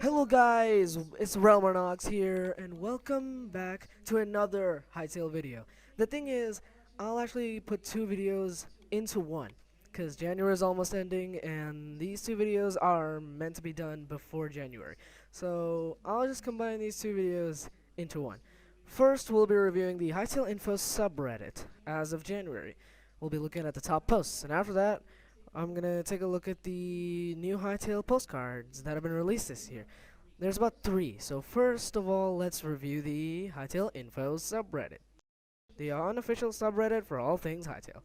Hello guys, it's Realmarnox here, and welcome back to another Hytale video. The thing is, I'll actually put two videos into one, because January is almost ending, and these two videos are meant to be done before January. So, I'll just combine these two videos into one. First, we'll be reviewing the Hytale Info subreddit as of January. We'll be looking at the top posts, and after that, I'm gonna take a look at the new Hytale postcards that have been released this year. There's about three, so first of all, let's review the Hytale Info subreddit, the unofficial subreddit for all things Hytale.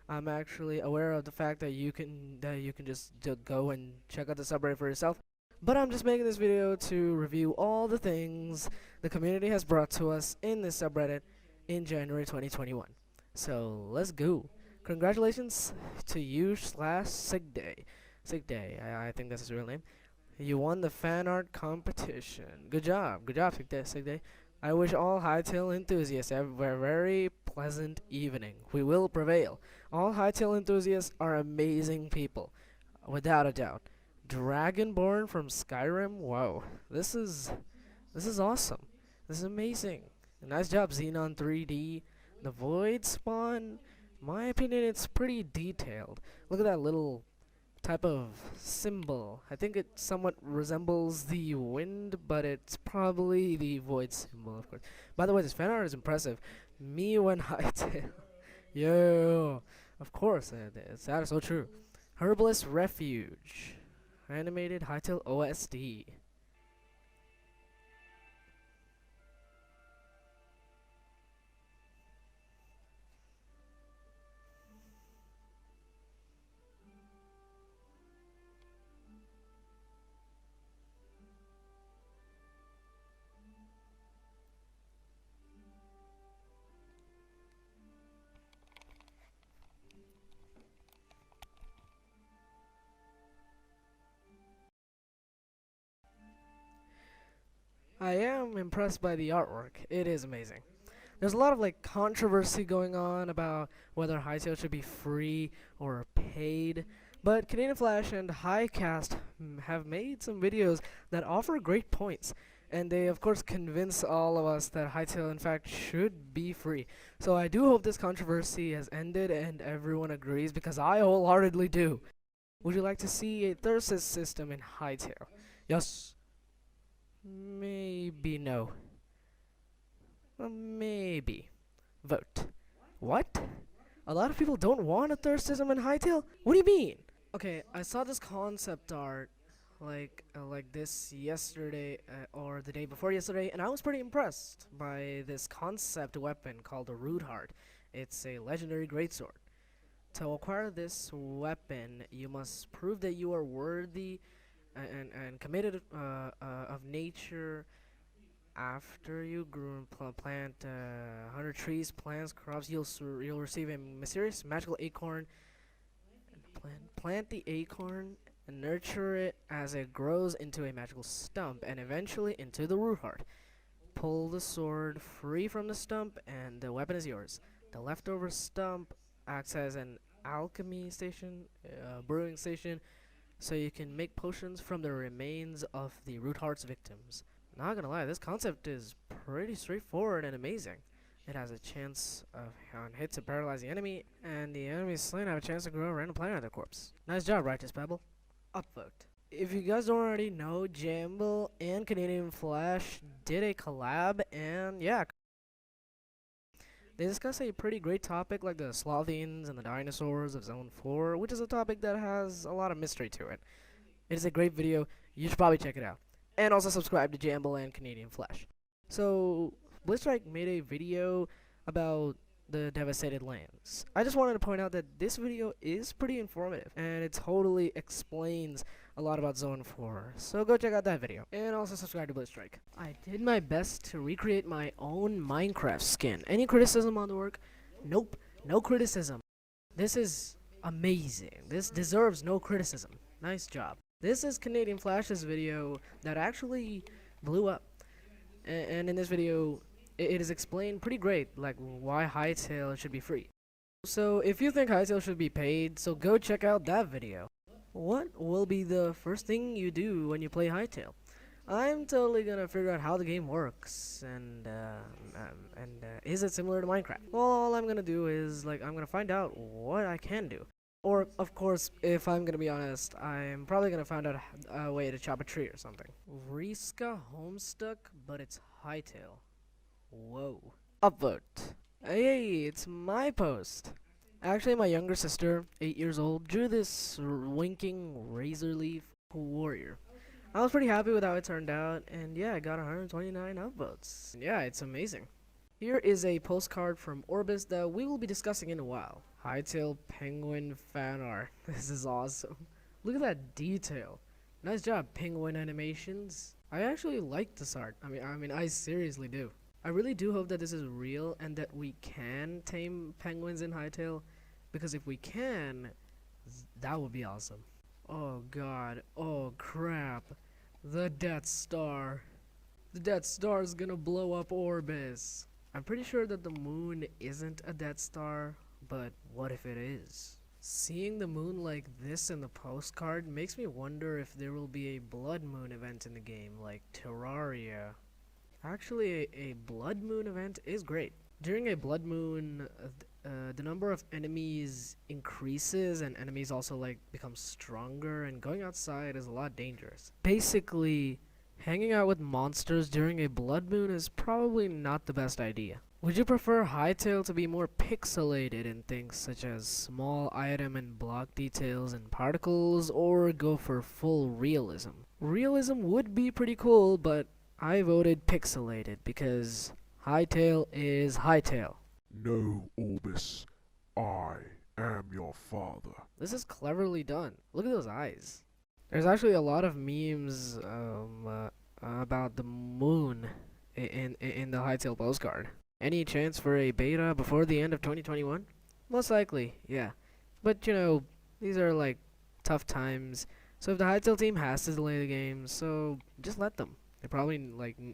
I'm actually aware of the fact that you can just go and check out the subreddit for yourself, but I'm just making this video to review all the things the community has brought to us in this subreddit in January 2021. So let's go. Congratulations to you slash Sick Day. Sick Day, I think that's his real name. You won the fan art competition. Good job, Sick Day, Sick Day. I wish all Hytale enthusiasts have a very pleasant evening. We will prevail. All Hytale enthusiasts are amazing people, without a doubt. Dragonborn from Skyrim. Wow, this is awesome. This is amazing. Nice job, Xenon 3D. The Void Spawn. My opinion, it's pretty detailed. Look at that little type of symbol. I think it somewhat resembles the wind, but it's probably the void symbol, of course. By the way, this fan art is impressive. Me when Hytale. Yo, of course, that is so true. Herbalist Refuge. Animated Hytale OSD. I am impressed by the artwork. It is amazing. There's a lot of controversy going on about whether Hytale should be free or paid, but Canadian Flash and Highcast have made some videos that offer great points, and they of course convince all of us that Hytale in fact should be free. So I do hope this controversy has ended and everyone agrees, because I wholeheartedly do. Would you like to see a thirst system in Hytale? Yes. Maybe no. Maybe. Vote. What? A lot of people don't want a thirstism in Hytale? What do you mean? Okay, I saw this concept art like this yesterday or the day before yesterday, and I was pretty impressed by this concept weapon called the Root Heart. It's a legendary greatsword. To acquire this weapon, you must prove that you are worthy and committed of nature. After you plant 100 trees, plants, crops, you'll receive a mysterious magical acorn. Plant the acorn and nurture it as it grows into a magical stump and eventually into the root heart. Pull the sword free from the stump and the weapon is yours. The leftover stump acts as an alchemy station, brewing station, so you can make potions from the remains of the root heart's victims. Not gonna lie, this concept is pretty straightforward and amazing. It has a chance of on hit to paralyze the enemy, and the enemy slain have a chance to grow a random plant out of their corpse. Nice job, Righteous Pebble. Upvote. If you guys don't already know, Jamble and Canadian Flash did a collab, and yeah, they discuss a pretty great topic like the Slothians and the dinosaurs of Zone 4, which is a topic that has a lot of mystery to it. It is a great video. You should probably check it out. And also subscribe to Jamble and Canadian Flash. So, Blitzstrike made a video about the devastated lands. I just wanted to point out that this video is pretty informative, and it totally explains a lot about Zone 4. So go check out that video. And also subscribe to Blitzstrike. I did my best to recreate my own Minecraft skin. Any criticism on the work? Nope, no criticism. This is amazing. This deserves no criticism. Nice job. This is Canadian Flash's video that actually blew up. And in this video, it is explained pretty great, like why Hytale should be free. So if you think Hytale should be paid, so go check out that video. What will be the first thing you do when you play Hytale? I'm totally gonna figure out how the game works and is it similar to Minecraft? Well, all I'm gonna do is I'm gonna find out what I can do. Or, of course, if I'm gonna be honest, I'm probably gonna find out a way to chop a tree or something. Riska Homestuck, but it's Hytale. Whoa. Upvote. Hey, it's my post. Actually, my younger sister, 8 years old, drew this winking razor leaf warrior. I was pretty happy with how it turned out, and yeah, I got 129 upvotes. Yeah, it's amazing. Here is a postcard from Orbis that we will be discussing in a while. Hytale Penguin fan art. This is awesome. Look at that detail. Nice job, Penguin Animations. I actually like this art. I seriously do. I really do hope that this is real and that we can tame penguins in Hytale, because if we can, that would be awesome. Oh god, oh crap. The Death Star. The Death Star is gonna blow up Orbis. I'm pretty sure that the moon isn't a Death Star, but what if it is? Seeing the moon like this in the postcard makes me wonder if there will be a blood moon event in the game, like Terraria. Actually, a blood moon event is great. During a blood moon, the number of enemies increases and enemies also become stronger, and going outside is a lot dangerous. Basically, hanging out with monsters during a blood moon is probably not the best idea. Would you prefer Hytale to be more pixelated in things such as small item and block details and particles, or go for full realism? Realism would be pretty cool, but I voted pixelated because Hytale is Hytale. No, Orbis, I am your father. This is cleverly done. Look at those eyes. There's actually a lot of memes about the moon in the Hytale postcard. Any chance for a beta before the end of 2021? Most likely, yeah. But you know, these are tough times. So if the Hytale team has to delay the game, so just let them. They probably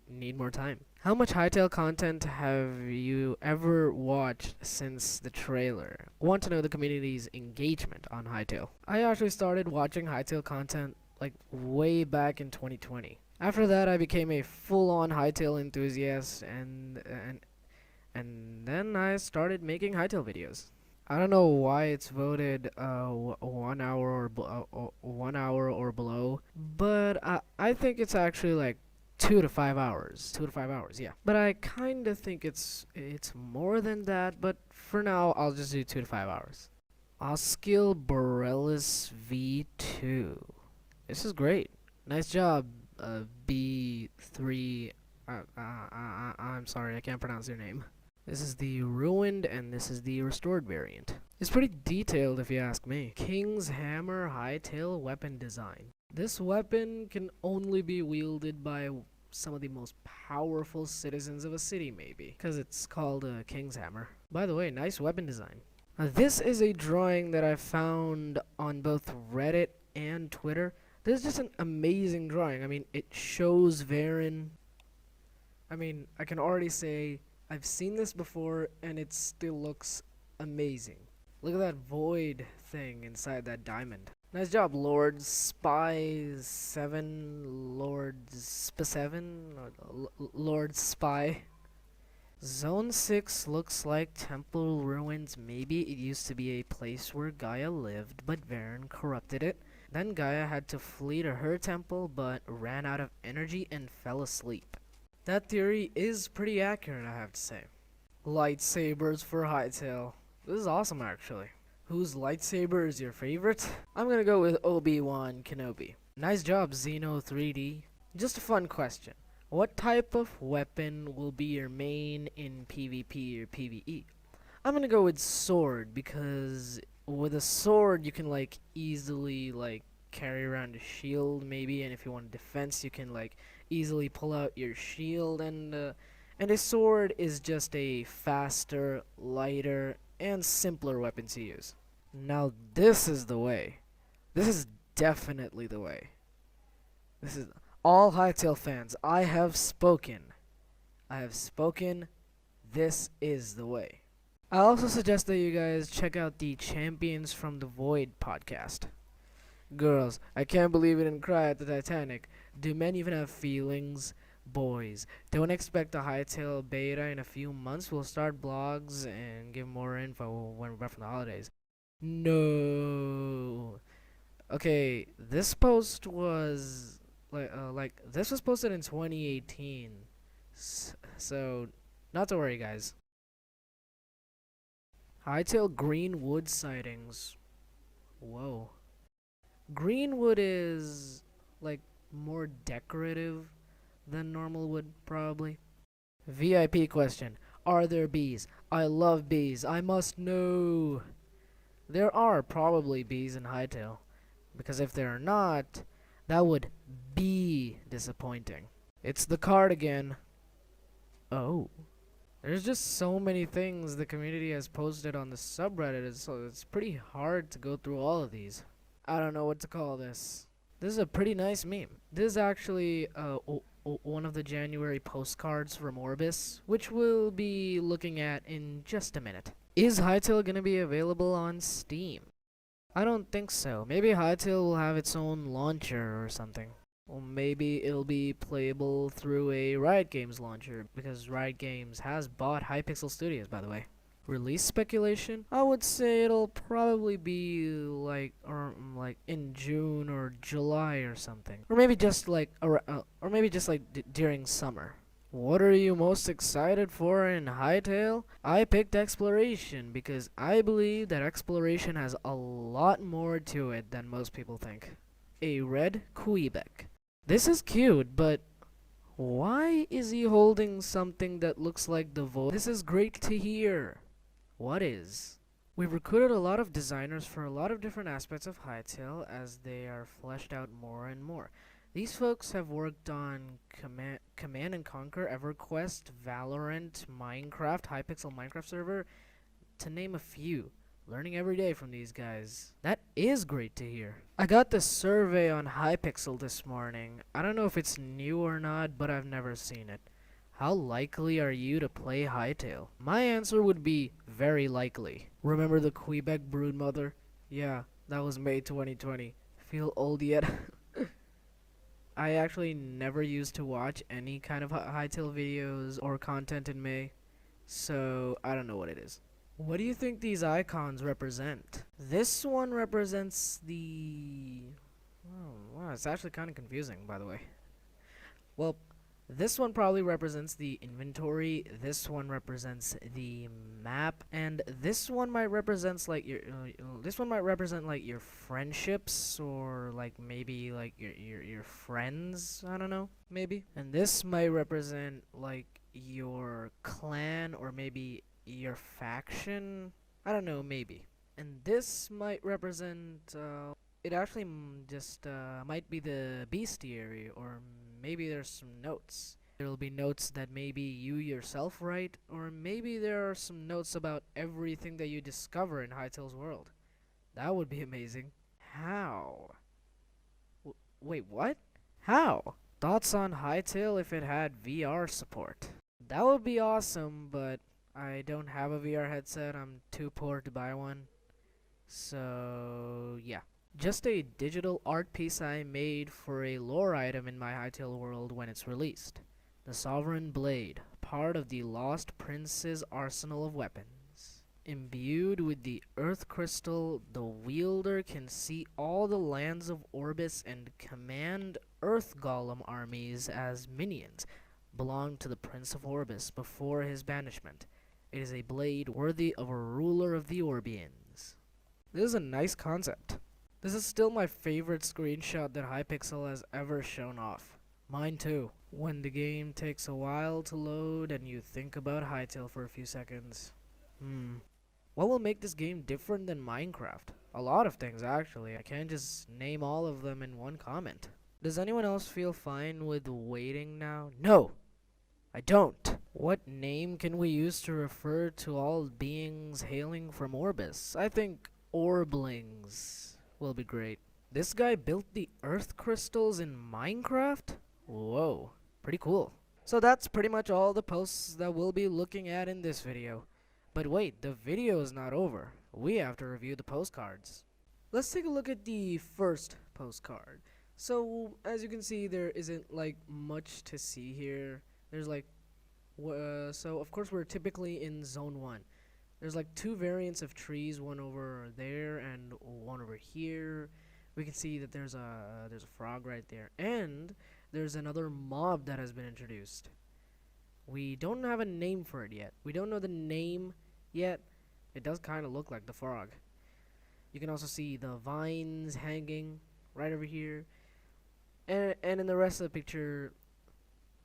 need more time. How much Hytale content have you ever watched since the trailer? Want to know the community's engagement on Hytale. I actually started watching Hytale content way back in 2020. After that, I became a full-on Hytale enthusiast, and then I started making Hytale videos. I don't know why it's voted 1 hour or 1 hour or below, but I think it's actually 2 to 5 hours. 2 to 5 hours, yeah. But I kind of think it's more than that, but for now, I'll just do 2 to 5 hours. Oskil Borellis V2. This is great. Nice job, B3. I'm sorry, I can't pronounce your name. This is the ruined and this is the restored variant. It's pretty detailed if you ask me. King's Hammer Hytale weapon design. This weapon can only be wielded by some of the most powerful citizens of a city, maybe, because it's called a King's Hammer. By the way, nice weapon design. This is a drawing that I found on both Reddit and Twitter. This is just an amazing drawing. I mean, it shows Varen. I can already say I've seen this before and it still looks amazing. Look at that void thing inside that diamond. Nice job, Lord Spy 7, Lord Sp 7, Lord Spy. Zone 6 looks like temple ruins. Maybe it used to be a place where Gaia lived, but Varen corrupted it. Then Gaia had to flee to her temple, but ran out of energy and fell asleep. That theory is pretty accurate, I have to say. Lightsabers for Hytale. This is awesome, actually. Whose lightsaber is your favorite? I'm gonna go with Obi-Wan Kenobi. Nice job, Xeno 3D. Just a fun question. What type of weapon will be your main in PvP or PvE? I'm gonna go with sword, because with a sword you can easily carry around a shield maybe, and if you want defense you can easily pull out your shield, and a sword is just a faster, lighter, and simpler weapon to use. Now this is the way. This is definitely the way. This is all Hytale fans. I have spoken. I have spoken. This is the way. I also suggest that you guys check out the Champions from the Void podcast. Girls, I can't believe you didn't cry at the Titanic. Do men even have feelings? Boys, don't expect a Hytale beta in a few months. We'll start blogs and give more info when we're back from the holidays. No. Okay, this post was like this was posted in 2018. So not to worry, guys. Hytale Greenwood sightings. Whoa. Greenwood is like more decorative than normal wood, probably. VIP question. Are there bees? I love bees. I must know. There are probably bees in Hytale. Because if there are not, that would be disappointing. It's the card again. Oh. There's just so many things the community has posted on the subreddit, so it's pretty hard to go through all of these. I don't know what to call this. This is a pretty nice meme. This is actually one of the January postcards from Orbis, which we'll be looking at in just a minute. Is Hytale gonna be available on Steam? I don't think so. Maybe Hytale will have its own launcher or something. Or maybe it'll be playable through a Riot Games launcher, because Riot Games has bought Hypixel Studios, by the way. Release speculation? I would say it'll probably be like in June or July or something. Or maybe just like during summer. What are you most excited for in Hytale? I picked exploration because I believe that exploration has a lot more to it than most people think. A red Quebec. This is cute, but why is he holding something that looks like the voice? This is great to hear. What is? We've recruited a lot of designers for a lot of different aspects of Hytale as they are fleshed out more and more. These folks have worked on Command and Conquer, EverQuest, Valorant, Minecraft, Hypixel Minecraft server, to name a few. Learning every day from these guys. That is great to hear. I got the survey on Hypixel this morning. I don't know if it's new or not, but I've never seen it. How likely are you to play Hytale? My answer would be very likely. Remember the Quebec Broodmother? Yeah, that was May 2020. Feel old yet? I actually never used to watch any kind of Hytale videos or content in May, so I don't know what it is. What do you think these icons represent? This one represents the... Oh, wow, it's actually kind of confusing, by the way. Well, this one probably represents the inventory, this one represents the map, and this one might represent like your friendships, or like maybe like your friends, I don't know, maybe. And this might represent like your clan or maybe your faction, I don't know, maybe. And this might represent it actually just might be the bestiary, or maybe there's some notes. There'll be notes that maybe you yourself write, or maybe there are some notes about everything that you discover in Hytale's world. That would be amazing. How? Wait, what? How? Thoughts on Hytale if it had VR support? That would be awesome, but I don't have a VR headset. I'm too poor to buy one. So, yeah. Just a digital art piece I made for a lore item in my Hytale world when it's released. The Sovereign Blade, part of the Lost Prince's arsenal of weapons. Imbued with the Earth Crystal, the wielder can see all the lands of Orbis and command Earth Golem armies as minions, belonged to the Prince of Orbis before his banishment. It is a blade worthy of a ruler of the Orbians. This is a nice concept. This is still my favorite screenshot that Hypixel has ever shown off. Mine too. When the game takes a while to load and you think about Hytale for a few seconds. What will make this game different than Minecraft? A lot of things, actually. I can't just name all of them in one comment. Does anyone else feel fine with waiting now? No! I don't. What name can we use to refer to all beings hailing from Orbis? I think Orblings will be great. This guy built the Earth crystals in Minecraft? Whoa, pretty cool. So that's pretty much all the posts that we'll be looking at in this video. But wait, the video is not over. We have to review the postcards. Let's take a look at the first postcard. So as you can see, there isn't like much to see here. There's like, so of course we're typically in zone 1. There's like two variants of trees, one over there and one over here. We can see that there's a frog right there, and there's another mob that has been introduced. We don't have a name for it yet. We don't know the name yet. It does kind of look like the frog. You can also see the vines hanging right over here. And in the rest of the picture,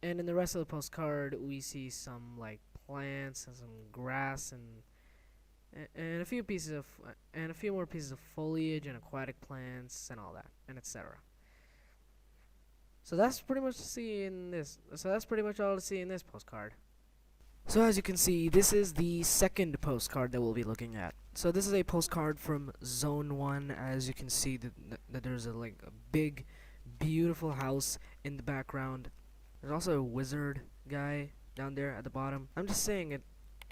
and in the rest of the postcard, we see some like plants and some grass and a few pieces of and a few more pieces of foliage and aquatic plants and all that and etc. So that's pretty much to see in this. So that's pretty much all to see in this postcard. So as you can see, this is the second postcard that we'll be looking at. So this is a postcard from Zone 1. As you can see that there's a big, beautiful house in the background. There's also a wizard guy down there at the bottom. I'm just saying, it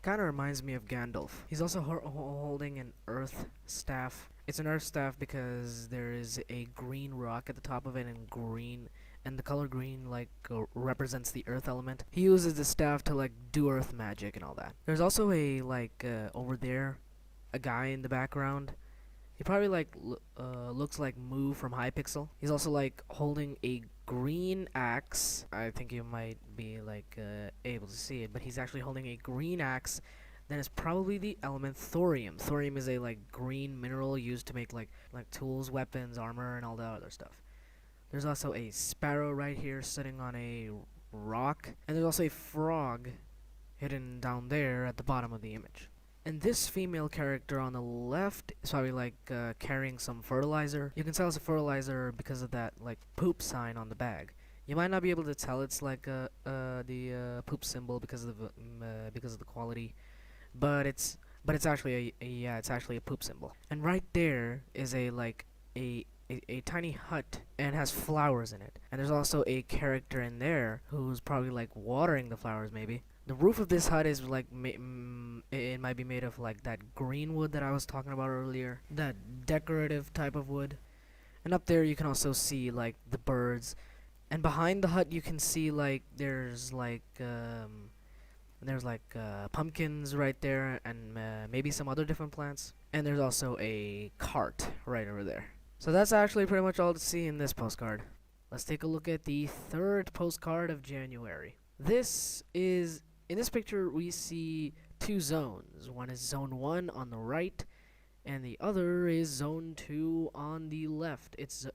kind of reminds me of Gandalf. He's also holding an earth staff. It's an earth staff because there is a green rock at the top of it, and the color green represents the earth element. He uses the staff to do earth magic and all that. There's also a over there, a guy in the background. He probably looks like Moo from Hypixel. He's also holding a green axe. I think you might be able to see it, but he's actually holding a green axe. Then it's probably the element thorium. Thorium is a green mineral used to make like tools, weapons, armor, and all that other stuff. There's also a sparrow right here sitting on a rock, and there's also a frog hidden down there at the bottom of the image. And this female character on the left is probably carrying some fertilizer. You can tell it's a fertilizer because of that poop sign on the bag. You might not be able to tell it's the poop symbol because of the quality, but it's actually it's actually a poop symbol. And right there is a tiny hut, and has flowers in it. And there's also a character in there who's probably watering the flowers maybe. The roof of this hut is it might be made of that green wood that I was talking about earlier, that decorative type of wood. And up there you can also see the birds, and behind the hut you can see there's pumpkins right there, and maybe some other different plants. And there's also a cart right over there. So that's actually pretty much all to see in this postcard. Let's take a look at the third postcard of January. In this picture we see two zones. One is Zone 1 on the right, and the other is Zone 2 on the left. It's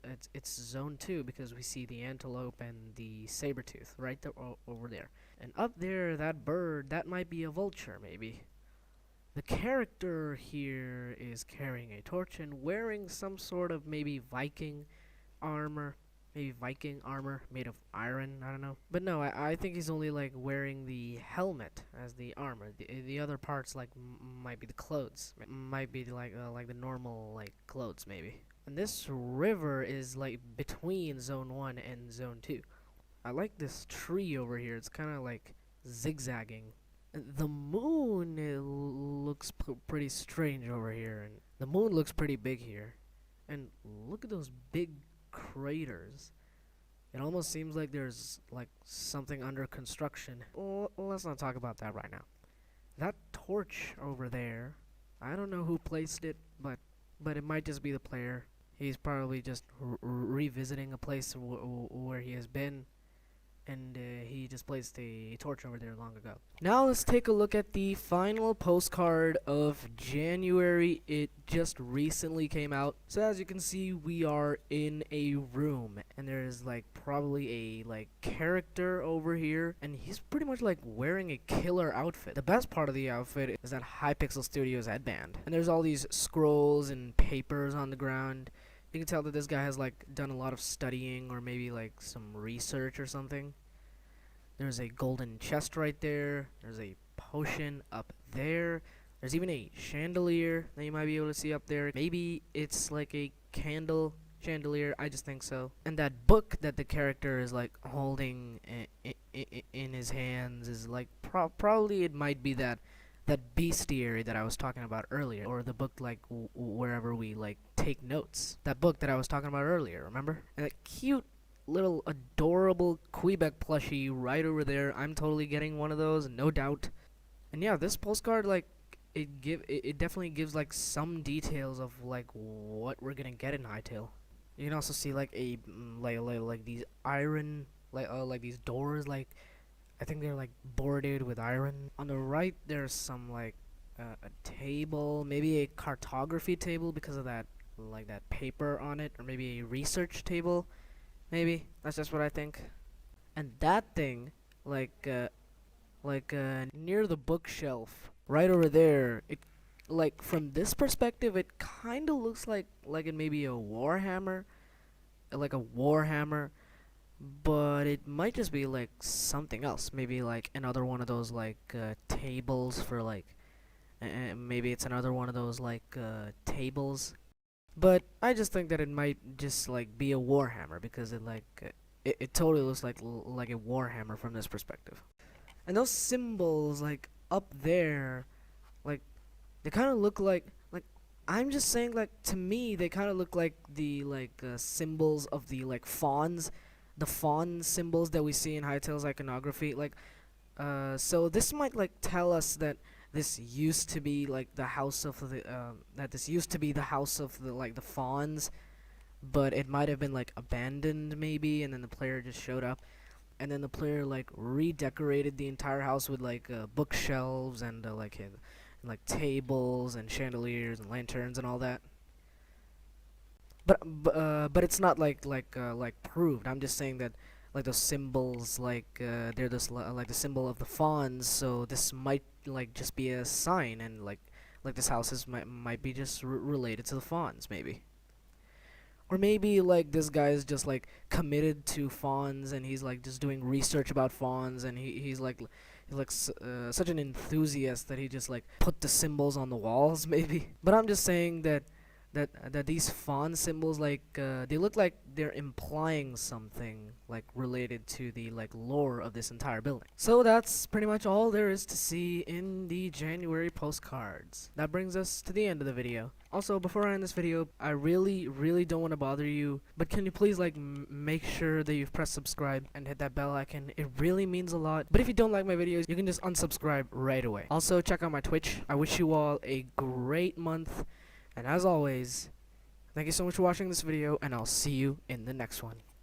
Zone 2 because we see the antelope and the saber-tooth right there, over there. And up there, that bird, that might be a vulture maybe. The character here is carrying a torch and wearing some sort of maybe Viking armor made of iron, I don't know. But no, I think he's only wearing the helmet as the armor. The other parts might be the clothes, might be the normal clothes maybe. And this river is between Zone 1 and Zone 2. I like this tree over here. It's kind of zigzagging. The moon, it looks pretty strange over here, and the moon looks pretty big here. And look at those big craters. It almost seems like there's something under construction. Let's not talk about that right now. That torch over there, I don't know who placed it, but it might just be the player. He's probably just revisiting a place where he has been, and he just placed a torch over there long ago. Now let's take a look at the final postcard of January. It just recently came out. So as you can see, we are in a room, and there's probably a character over here, and he's pretty much wearing a killer outfit. The best part of the outfit is that Hypixel Studios headband, and there's all these scrolls and papers on the ground. You can tell that this guy has done a lot of studying, or maybe some research or something. There's a golden chest right there. There's a potion up there. There's even a chandelier that you might be able to see up there. Maybe it's a candle chandelier. I just think so. And that book that the character is holding in his hands is probably, it might be that that bestiary that I was talking about earlier, or the book like wherever we like take notes. That book that I was talking about earlier, remember? And that cute little adorable Quebec plushie right over there. I'm totally getting one of those, no doubt. And yeah, this postcard like it definitely gives like some details of like what we're gonna get in Hytale. You can also see like a like these iron like these doors, like I think they're like boarded with iron. On the right there's some like a table, maybe a cartography table because of that like that paper on it, or maybe a research table. Maybe that's just what I think. And that thing, near the bookshelf, right over there, it like from this perspective, it kind of looks like it may be a warhammer, like a warhammer, but it might just be like something else. Maybe like another one of those like tables for like, maybe it's another one of those like tables. But I just think that it might just like be a warhammer because it like it totally looks like a warhammer from this perspective. And those symbols like up there, like they kind of look like I'm just saying, like to me they kind of look like the like symbols of the like fawns, the fawn symbols that we see in Hytale's iconography. Like so this might like tell us that this used to be like the house of the that this used to be the house of the like the fawns, but it might have been like abandoned maybe, and then the player just showed up, and then the player like redecorated the entire house with like bookshelves and like tables and chandeliers and lanterns and all that. But it's not like proved. I'm just saying that like those symbols they're this like the symbol of the fawns, so this might like just be a sign, and like this house might be just related to the fawns maybe. Or maybe like this guy is just like committed to fawns, and he's like just doing research about fawns, and he's like such an enthusiast that he just like put the symbols on the walls maybe. But I'm just saying that these fawn symbols like they look like they're implying something like related to the like lore of this entire building. So that's pretty much all there is to see in the January postcards. That brings us to the end of the video. Also, before I end this video, I really don't want to bother you, but can you please like make sure that you've pressed subscribe and hit that bell icon? It really means a lot. But if you don't like my videos, you can just unsubscribe right away. Also, check out my Twitch. I wish you all a great month. And as always, thank you so much for watching this video, and I'll see you in the next one.